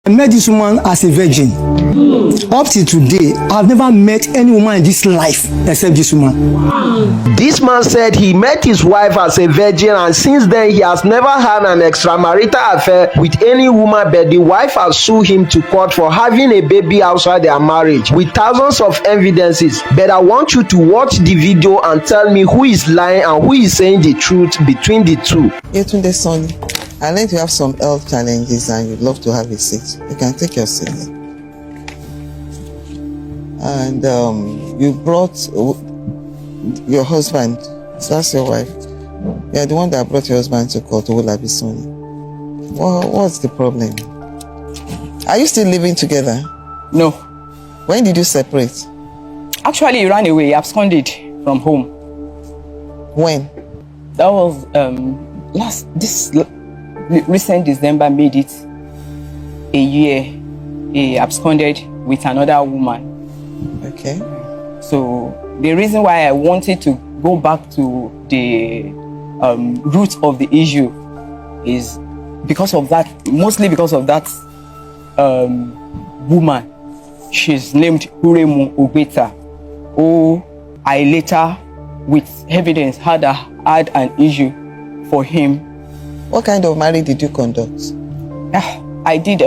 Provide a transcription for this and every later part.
I met this woman as a virgin. Up till today, I've never met any woman in this life except this woman. This man said he met his wife as a virgin, and since then he has never had an extramarital affair with any woman, but the wife has sued him to court for having a baby outside their marriage with thousands of evidences. But I want you to watch the video and tell me who is lying and who is saying the truth between the two. Yetunde son, I learned you have some health challenges and you'd love to have a seat. You can take your seat. And you brought your husband, so that's your wife. You're the one that brought your husband to court, Olabisoni. What's the problem? Are you still living together? No. When did you separate? Actually, he ran away, he absconded from home. When? That was recent December made it a year. He absconded with another woman. Okay. So the reason why I wanted to go back to the root of the issue is because of that, mostly because of that woman. She's named Uremu Ogbeta, who I later, with evidence, had an issue for him. What kind of marriage did you conduct? I did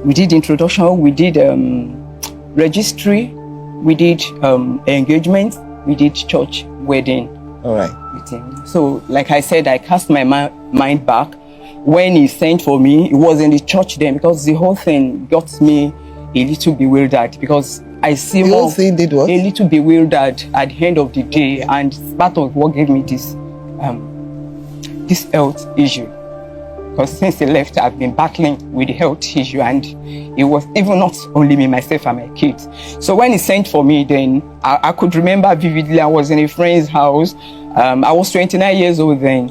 we did introduction, we did registry, we did engagement, we did church wedding. All right. With him. So, like I said, I cast my mind back. When he sent for me, it was in the church then, because the whole thing got me a little bewildered, because I see the whole thing did what? A little bewildered at the end of the day, and part of what gave me this health issue. Because since he left, I've been battling with the health issue, and it was even not only me, myself and my kids. So when he sent for me, then I could remember vividly, I was in a friend's house. I was 29 years old then.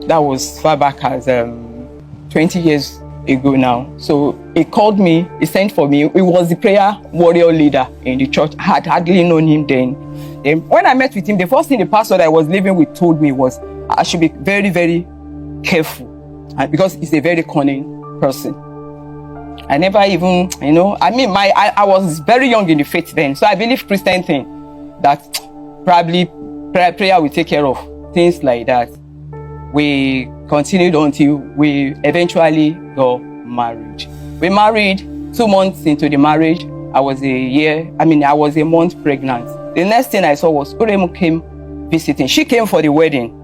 That was far back as 20 years ago now. So he called me, he sent for me. He was the prayer warrior leader in the church. I had hardly known him then. Then when I met with him, the first thing the pastor that I was living with told me was I should be very, very careful, because he's a very cunning person. I never even, I was very young in the faith then, so I believe Christian thing that probably prayer will take care of things like that. We continued until we eventually got married. We married 2 months into the marriage. I was a month pregnant. The next thing I saw was Uremu came visiting. She came for the wedding.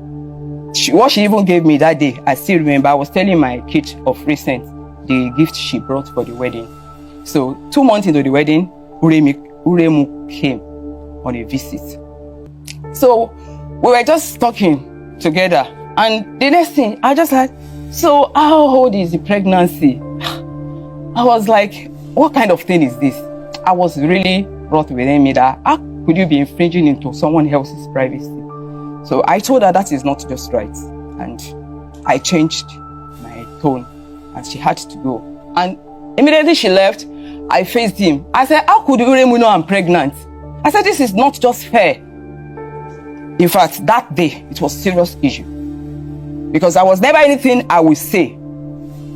What she even gave me that day, I still remember. I was telling my kid of recent the gift she brought for the wedding. So 2 months into the wedding, Uremu came on a visit. So we were just talking together. And the next thing, I just like, so how old is the pregnancy? I was like, what kind of thing is this? I was really wroth within me that how could you be infringing into someone else's privacy? So I told her that is not just right. And I changed my tone and she had to go. And immediately she left, I faced him. I said, how could Uremu know I'm pregnant? I said, this is not just fair. In fact, that day, it was a serious issue. Because there was never anything I would say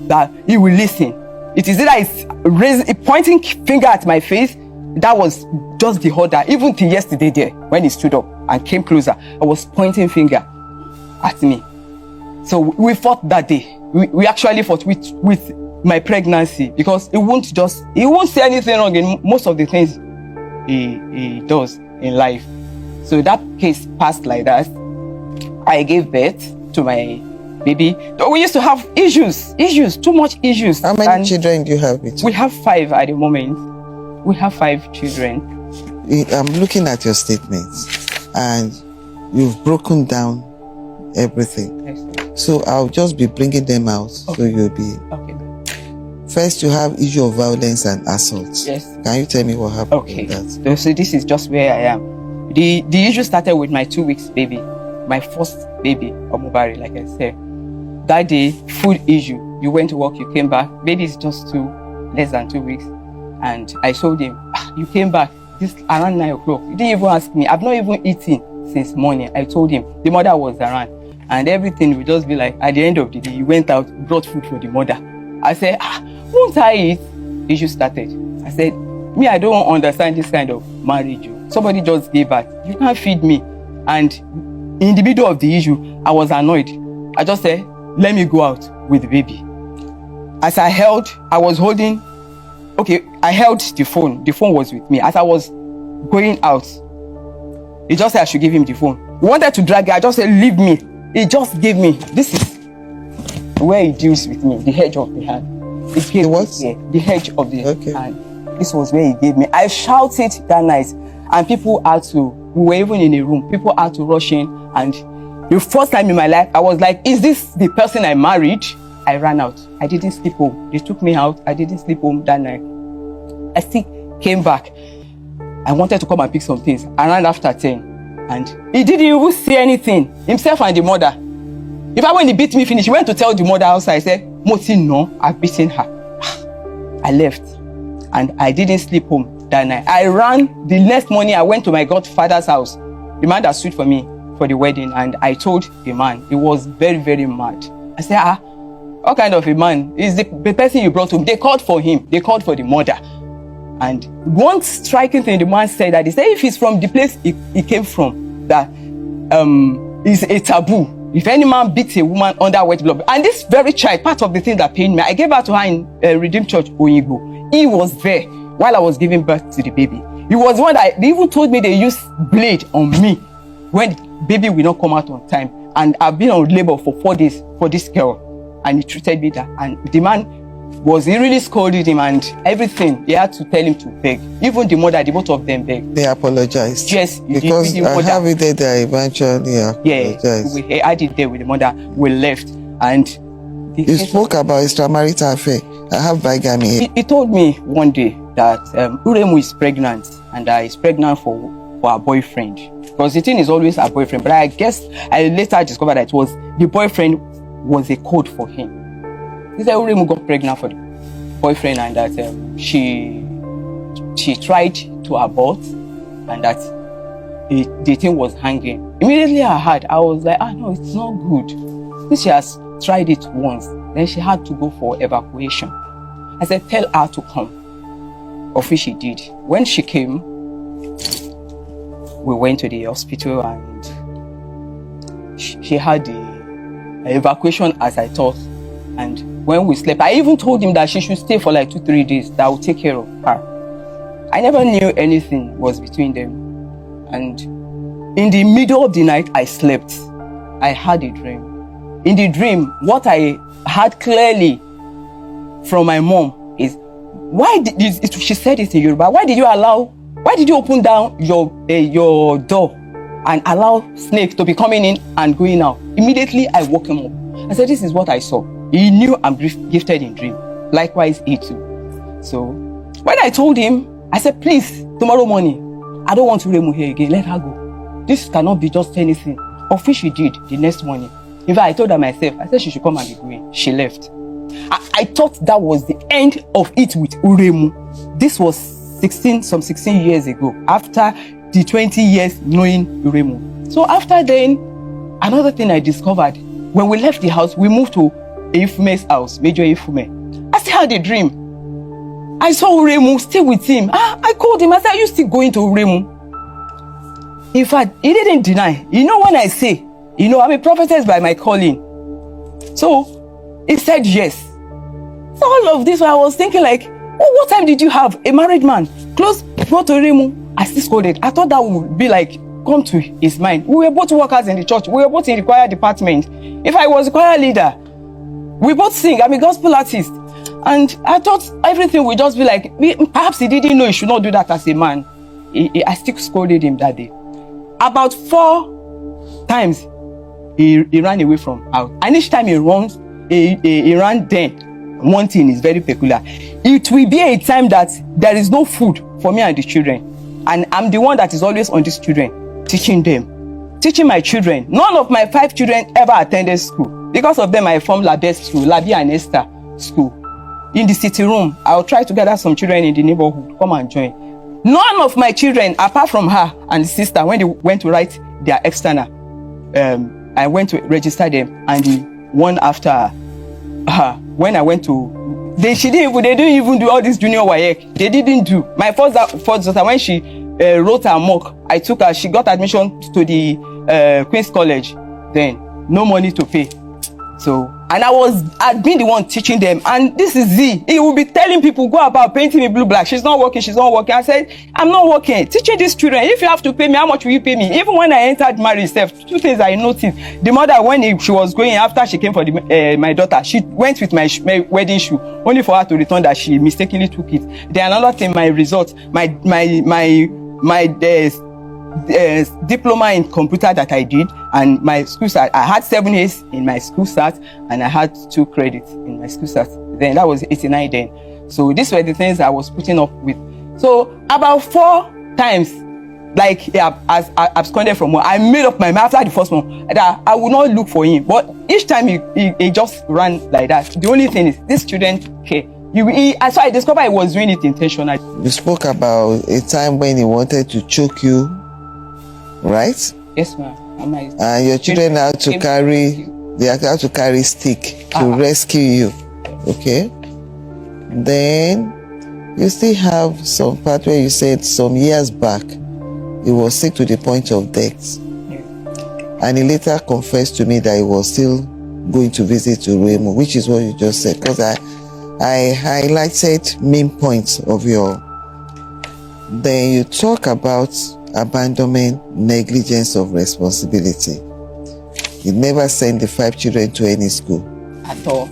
that he will listen. It is either he's pointing finger at my face. That was just the order. Even till yesterday there, when he stood up and came closer, I was pointing finger at me. So we fought that day. We actually fought with my pregnancy, because he won't say anything wrong in most of the things he does in life. So that case passed like that. I gave birth to my baby. We used to have issues, too much issues. How many children do you have? We have 5 at the moment. We have 5 children. I'm looking at your statements and you've broken down everything. Yes. So I'll just be bringing them out. Okay. So you'll be... Okay. First, you have issue of violence and assault. Yes. Can you tell me what happened? Okay. With that? So this is just where I am. The issue started with my 2 weeks baby, my first baby, Omubari, like I said. That day, food issue. You went to work, you came back. Baby is just less than 2 weeks. And I told him, you came back this around 9 o'clock. You didn't even ask me. I've not even eaten since morning. I told him. The mother was around. and everything will just be like, at the end of the day, he went out, brought food for the mother. I said, won't I eat? The issue started. I said, me, I don't understand this kind of marriage. Somebody just gave birth. You can't feed me. And in the middle of the issue, I was annoyed. I just said, let me go out with the baby. As I held the phone. The phone was with me. As I was going out, he just said I should give him the phone. He wanted to drag it. I just said, leave me. He just gave me. This is where he deals with me, the hedge of the hand. He gave what? Me the hedge of the hand. This was where he gave me. I shouted that night, and people had to, we were even in a room, people had to rush in, and the first time in my life, I was like, is this the person I married? I ran out. I didn't sleep home. They took me out. I didn't sleep home that night. I still came back. I wanted to come and pick some things. I ran after 10. And he didn't even see anything. Himself and the mother. When he beat me finish, he went to tell the mother outside. I said, Moti, no, I've beaten her. I left. And I didn't sleep home that night. I ran. The next morning, I went to my godfather's house. The man that stood for me for the wedding. And I told the man. He was very, very mad. I said, what kind of a man? Is the person you brought home? They called for him. They called for the mother. And one striking thing the man said, that he said if he's from the place he came from, that is a taboo. If any man beats a woman under wet blood. And this very child, part of the thing that pained me, I gave her to her in Redeemed Church, Oyigbo. He was there while I was giving birth to the baby. He was the one that, they even told me they used blade on me when the baby will not come out on time. And I've been on labor for 4 days for this girl. And he treated me that. And the man he really scolded him and everything. He had to tell him to beg. Even the mother, the both of them begged. They apologized. Yes. Because I have it there, they eventually apologized. Yeah, we had it there with the mother. We left. And you spoke about extramarital affair. I have bigamy. He told me one day that Uremu is pregnant and is pregnant for her boyfriend. Because the thing is always her boyfriend. But I guess I later discovered that it was the boyfriend was a code for him. He said Uremu got pregnant for the boyfriend and that she tried to abort and that the thing was hanging. Immediately I was like, no, it's not good. Since she has tried it once, then she had to go for evacuation. I said, tell her to come. Of which she did. When she came, we went to the hospital and she had the evacuation as I thought. And when we slept, I even told him that she should stay for like 2-3 days, that I would take care of her. I never knew anything was between them. And in the middle of the night, I slept. I had a dream. In the dream, what I had clearly from my mom is, she said it in Yoruba, why did you open down your door and allow snakes to be coming in and going out? Immediately, I woke him up. I said, this is what I saw. He knew I'm gifted in dream. Likewise, he too. So, when I told him, I said, please, tomorrow morning, I don't want to Uremu here again. Let her go. This cannot be just anything. Of which she did the next morning. In fact, I told her myself, I said she should come and be going. She left. I thought that was the end of it with Uremu. This was 16 years ago, after the 20 years knowing Uremu. So after then, another thing I discovered, when we left the house, we moved to Ifume's house, Major Ifume. I still had a dream. I saw Uremu still with him. I called him. I said, are you still going to Uremu? In fact, he didn't deny. You know when I say, I'm a prophetess by my calling. So he said yes. So all of this, I was thinking like, what time did you have? A married man, close, go to Uremu. I still scolded. I thought that would be like, come to his mind. We were both workers in the church. We were both in the choir department. If I was a choir leader, we both sing. I'm a gospel artist. And I thought everything would just be like, perhaps he didn't know he should not do that as a man. I still scolded him that day. About 4 times, he ran away from out. And each time he runs, he ran then. One thing is very peculiar. It will be a time that there is no food for me and the children. And I'm the one that is always on these children, teaching them. Teaching my children. None of my 5 children ever attended school. Because of them, I formed Labes School, Labia and Esther School. In the city room, I'll try to gather some children in the neighborhood, come and join. None of my children, apart from her and the sister, when they went to write their external, I went to register them, and the one after, when I went to, they didn't even do all this junior WAEC. They didn't do. My first daughter, when she wrote her mock, I took her. She got admission to the Queen's College. Then no money to pay. So, and I'd been the one teaching them. And this is Z. He will be telling people, go about painting me blue black. She's not working. I said, I'm not working. Teaching these children. If you have to pay me, how much will you pay me? Even when I entered marriage, two things I noticed. The mother, when she was going, after she came for my daughter, she went with my wedding shoe, only for her to return that she mistakenly took it. Then another thing, my results, my diploma in computer that I did, and my school cert, I had 7 A's in my school cert, and I had 2 credits in my school cert. Then that was 89 then. So these were the things I was putting up with. So about 4 times, like as I absconded from work, I made up my mind after the first one that I would not look for him. But each time he just ran like that. The only thing is, these children care. So I discovered I was doing it intentionally. You spoke about a time when he wanted to choke you, right? Yes, ma'am. And your children had to carry stick to rescue you. Okay. Then you still have some part where you said some years back he was sick to the point of death. Yeah. And he later confessed to me that he was still going to visit Uremu, which is what you just said. Because I highlighted main points of your. Then you talk about abandonment, negligence of responsibility. You never sent the 5 children to any school At all.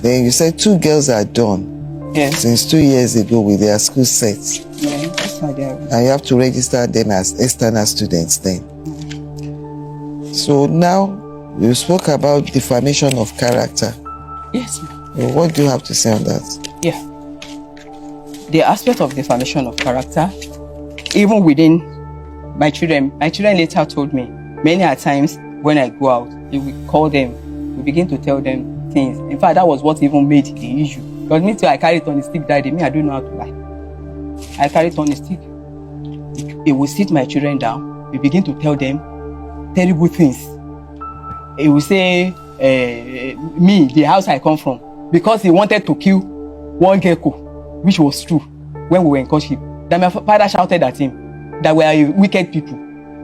Then you said 2 girls are done. Yes. Since 2 years ago with their school sets. Yeah, that's how they are. And you have to register them as external students then. So now you spoke about defamation of character. Yes, ma'am. What do you have to say on that? Yeah. The aspect of defamation of character, even within my children later told me many a times when I go out, we will call them, we begin to tell them things. In fact, that was what even made the issue. Because me too, I carry it on a stick that day. Me, I don't know how to lie. I carry it on a stick. It will sit my children down. We begin to tell them terrible things. It will say, me, the house I come from, because he wanted to kill one gecko, which was true when we were in courtship, that my father shouted at him that we are wicked people.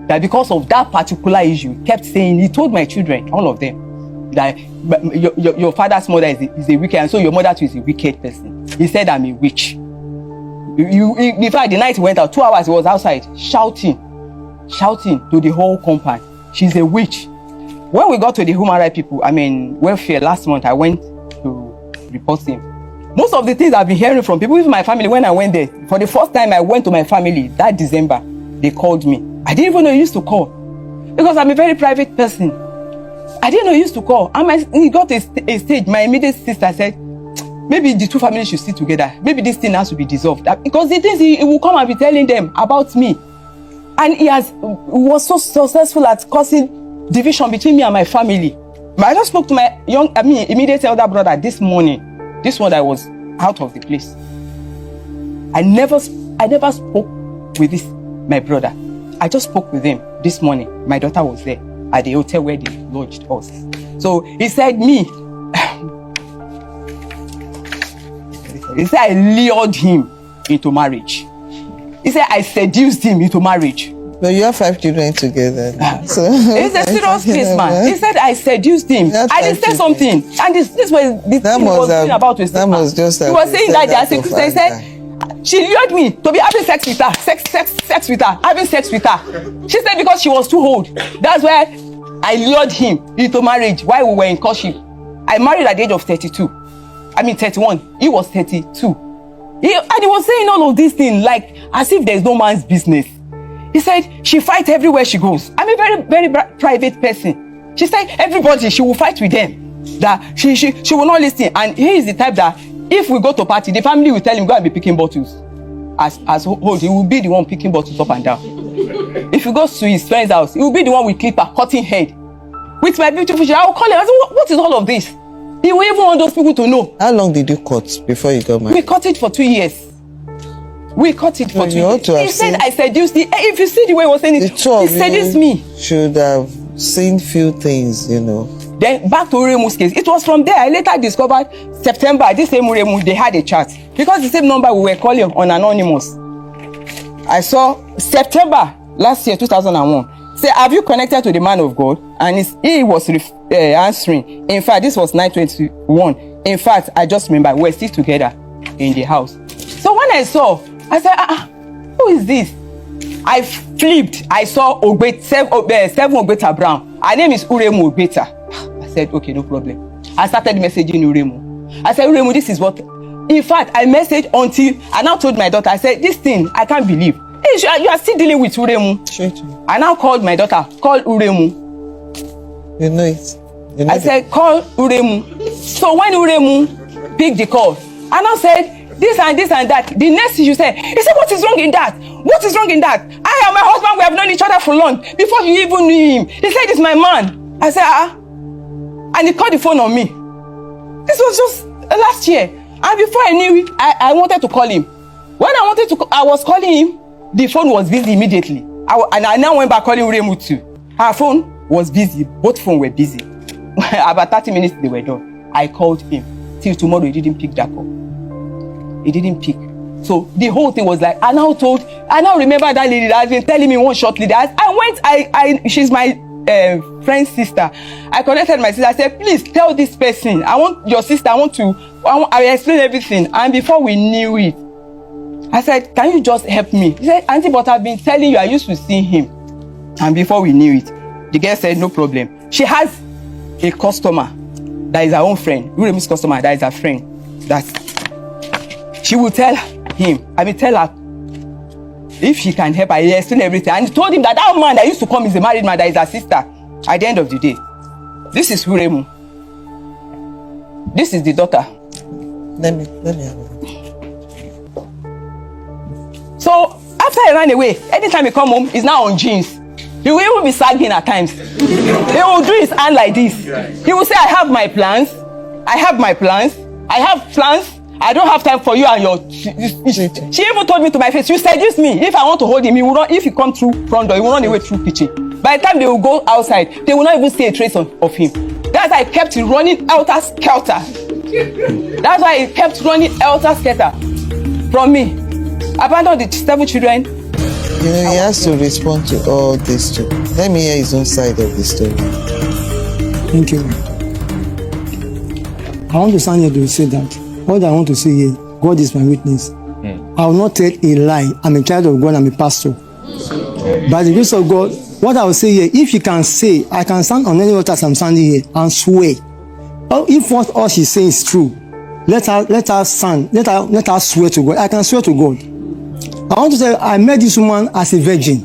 That because of that particular issue, kept saying, he told my children, all of them, that your father's mother is a wicked, and so your mother too is a wicked person. He said, I'm a witch. In fact, the night he went out, 2 hours he was outside shouting to the whole compound, she's a witch. When we got to the human rights people, welfare last month, I went to report him. Most of the things I've been hearing from people, even my family, when I went there, for the first time I went to my family that December, they called me. I didn't even know he used to call, because I'm a very private person. I didn't know he used to call. And he got a stage, my immediate sister said, maybe the 2 families should sit together. Maybe this thing has to be dissolved. Because the things he will come and be telling them about me. And he was so successful at causing division between me and my family. I just spoke to my immediate elder brother this morning. This one that was out of the place. I never spoke with my brother. I just spoke with him this morning. My daughter was there at the hotel where they lodged us. So he said he said I lured him into marriage. He said I seduced him into marriage. But you have 5 children together. So it's a serious case, man. He said I seduced him. I did say something. And this was the thing he was saying about his sister. He was saying that as a Christian, he said, she lured me to be having sex with her. Sex with her. Having sex with her. She said because she was too old. That's why I lured him into marriage while we were in courtship. I married at the age of 31. He was 32. And he was saying all of these things like as if there's no man's business. He said she fights everywhere she goes. I'm a very, very private person. She said everybody, she will fight with them. That she will not listen. And he is the type that if we go to party, the family will tell him go and be picking bottles. As old, he will be the one picking bottles up and down. If he goes to his friend's house, he will be the one with clipper, cutting head. With my beautiful child, I will call him. I say, what is all of this? He will even want those people to know. How long did you cut before you got married? We cut it for 2 years. We cut it for No, 2 you ought years. to have He said seen- I seduced it. If you see the way he was saying The it, two he of seduced you me. should have seen few things, you know. Then back to Uremu's case. It was from there I later discovered September, this same Uremu, they had a chat. Because the same number we were calling on anonymous. I saw September last year, 2001. Say, have you connected to the man of God? And he was answering. In fact, this was 9:21. In fact, I just remember we're still together in the house. So when I saw, I said, who is this? I flipped. I saw Seven Ogbeta Brown. Her name is Uremu Ogbeta. I said, okay, no problem. I started messaging Uremu. I said, Uremu, this is what. In fact, I messaged until I now told my daughter, I said, this thing, I can't believe. Hey, you are still dealing with Uremu. Sure. I now called my daughter, call Uremu. You know it. You know I said, call Uremu. So when Uremu picked the call, I now said, this and this and that. The next thing you said, he said, what is wrong in that? What is wrong in that? I and my husband, we have known each other for long. Before you even knew him. He said, it's my man. I said, And he called the phone on me. This was just last year. And before I knew it, I wanted to call him. When I was calling him, the phone was busy immediately. And I now went back calling Uremu too. Her phone was busy. Both phones were busy. About 30 minutes, they were done. I called him. Till tomorrow, he didn't pick that call. He didn't pick. So the whole thing was like, I now remember that lady that has been telling me one shortly that she's my friend's sister. I connected my sister. I said, please tell this person. I want your sister. I will explain everything. And before we knew it, I said, can you just help me? He said, Auntie, but I've been telling you, I used to see him. And before we knew it, the girl said, no problem. She has a customer that is her own friend. Uremu's customer that is her friend. That she will tell him, tell her if she can help her, he explain everything. And he told him that man that used to come is a married man, that is her sister. At the end of the day, this is Uremu. This is the daughter. Let me have it. So after he ran away, anytime he come home, he's now on jeans. He will even be sagging at times. He will do his hand like this. He will say, I have my plans. I have plans. I don't have time for you and your. She even told me to my face, you seduce me. If I want to hold him, he will not. If he come through front door, he will run away through kitchen. By the time they will go outside, they will not even see a trace of him. That's why I kept running helter skelter. That's why he kept running helter skelter from me. Abandoned the 7 children. You know, he has to respond to all this too. Let me hear his own side of the story. Thank you. I want to stand here to say that what I want to say here, God is my witness. I will not tell a lie. I'm a child of God, I'm a pastor. By the grace of God, what I will say here, if you can say, I can stand on any altar as I'm standing here and swear. If what all she's saying is true, let her stand, let her swear to God. I can swear to God. I want to say, I met this woman as a virgin.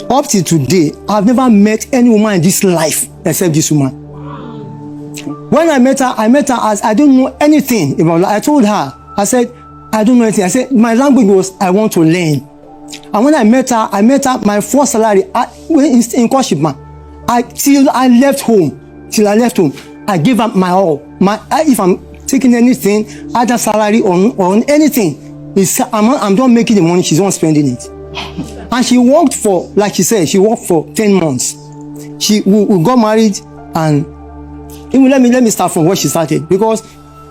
Up till today, I've never met any woman in this life except this woman. When I met her as I don't know anything about life. I told her, I said, I don't know anything. I said, my language was, I want to learn. And when I met her, my first salary in courtship, till I left home, I gave her my all. If I'm taking anything, either salary or anything, I'm not making the money, she's not spending it. And she worked for, like she said, she worked for 10 months. We got married, and let me start from where she started, because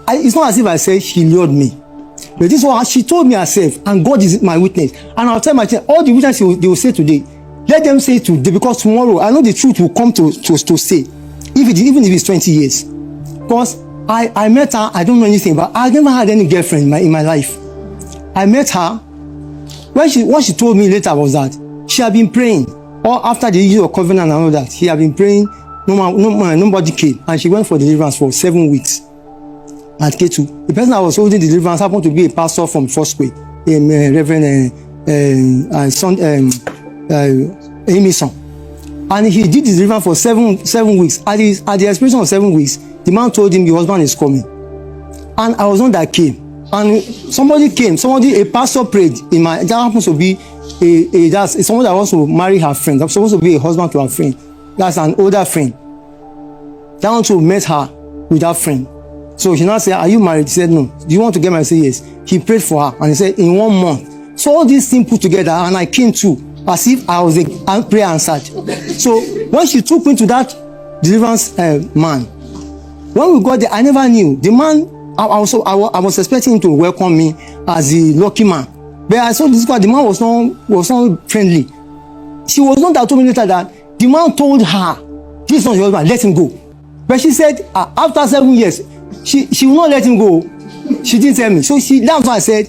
it's not as if I said she lured me. But this is what she told me herself, and God is my witness. And I'll tell my children, all the witnesses they will say today, let them say today, because tomorrow I know the truth will come to say, even if it's 20 years. Because I met her, I don't know anything, but I never had any girlfriend in my life. I met her. What she told me later was that she had been praying, or after the issue of covenant and all that, she had been praying. Nobody came, and she went for deliverance for 7 weeks at K2. The person that was holding the deliverance happened to be a pastor from Foursquare, Reverend Amison. And he did the deliverance for 7 weeks. At the expiration of 7 weeks, the man told him your husband is coming. And I was one that came. And somebody came, a pastor prayed that happens to be that's someone that wants to marry her friend. That's supposed to be a husband to her friend. That's an older friend. That one to met her with that friend. So she now said, are you married? He said, no. Do you want to get married? I said, yes. He prayed for her, and he said, in 1 month, So all these things put together, and I came to as if I was a prayer answered. So when she took me to that deliverance man, when we got there, I never knew the man. I was expecting him to welcome me as the lucky man, but I saw this guy. The man was not friendly. She was not that told me later that the man told her, "This is not your husband. Let him go." But she said after 7 years, she will not let him go. She didn't tell me. So that's why I said,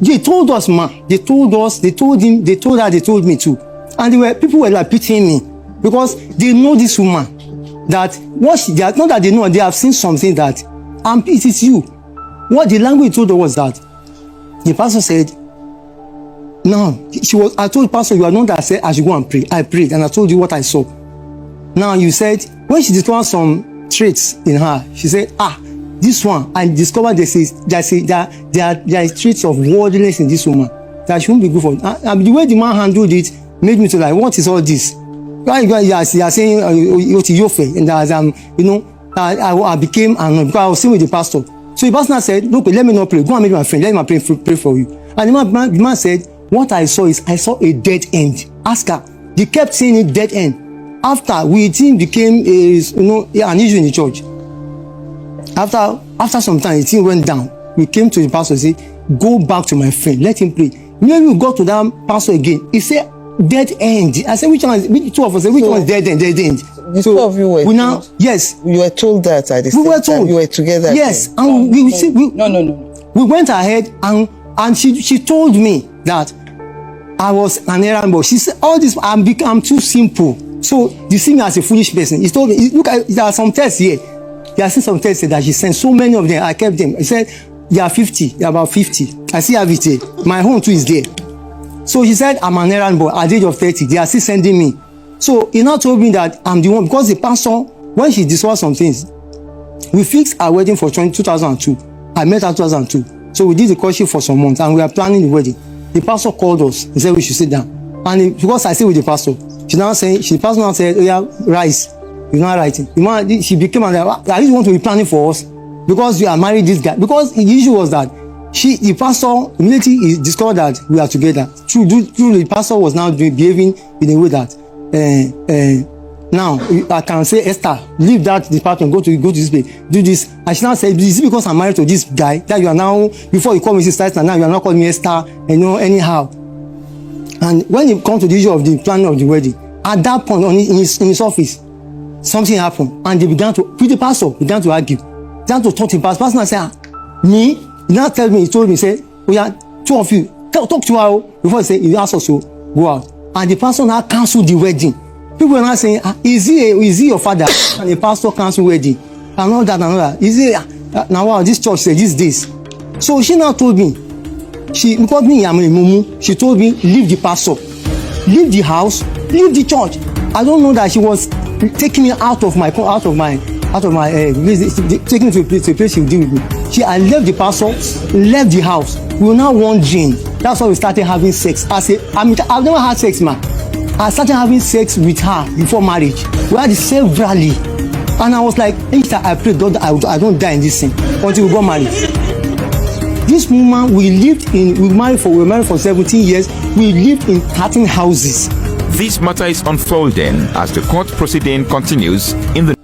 they told us, ma. They told us. They told him. They told her. They told me too. And people were like pitying me because they know this woman. That not that they know, they have seen something that. It is you. What the language told her was that the pastor said, no, I told the pastor, you are not that said I should go and pray. I prayed and I told you what I saw. Now you said, when she discovered some traits in her, she said, this one, I discovered there are traits of worldliness in this woman that she won't be good for. And the way the man handled it made me to like, what is all this? Why you are saying, and as I became annoyed because I was sitting with the pastor. So the pastor said, look, let me not pray. Go and meet my friend. Let me pray for you. And the man said, what I saw is I saw a dead end. Ask her. They kept saying it dead end. After it became an issue in the church. After some time, the thing went down. We came to the pastor and said, go back to my friend. Let him pray. When we got to that pastor again, he said, dead end. I said, which two of us said, which one is dead end? Dead end. The two of you were told? Yes. You were told that at the same time you were together? Yes. Then. And we went ahead and she told me that I was an errand boy. She said, all this, I'm too simple. So you see me as a foolish person. He told me, look, there are some tests here. There are some tests that she sent. So many of them, I kept them. He said, there are 50. There are about 50. I still have it here. My home too is there. So she said, I'm an errand boy at the age of 30. They are still sending me. So he now told me that I'm the one, because the pastor, when she discussed some things, we fixed our wedding for 2002. I met her 2002. So we did the courtship for some months and we are planning the wedding. The pastor called us and said we should sit down. And because I stayed with the pastor, the pastor now said, oh yeah, rise. He's not writing. She became like, I just want to be planning for us because you are married this guy. Because the issue was that the pastor immediately discovered that we are together. Truly, the pastor was now behaving in a way that now I can say, Esther, leave that department, go to this place, do this. And she now said, is it because I'm married to this guy that you are now, before you call me sister, now you are not calling me Esther, anyhow. And when it comes to the issue of the planning of the wedding, at that point in his office, something happened, and they began to, with the pastor, began to argue, began to talk to the pastor. Pastor now said, me? He now told me, he said, oh yeah, two of you, talk to her before he said, you ask us to go out. And the pastor now cancelled the wedding. People were now saying, is he your father? And the pastor cancelled wedding. And all that. Is he, now wow, this church said this. So she now told me, because me, I'm a mumu, she told me, leave the pastor, leave the house, leave the church. I don't know that she was taking me out of my taking me to a place she would deal with me. I left the pastor, left the house. We were now wondering. That's why we started having sex. I've never had sex, man. I started having sex with her before marriage. We had severally, and I was like, I pray God I don't die in this thing until we got married. This woman, we were married for 17 years. We lived in 13 houses. This matter is unfolding as the court proceeding continues in the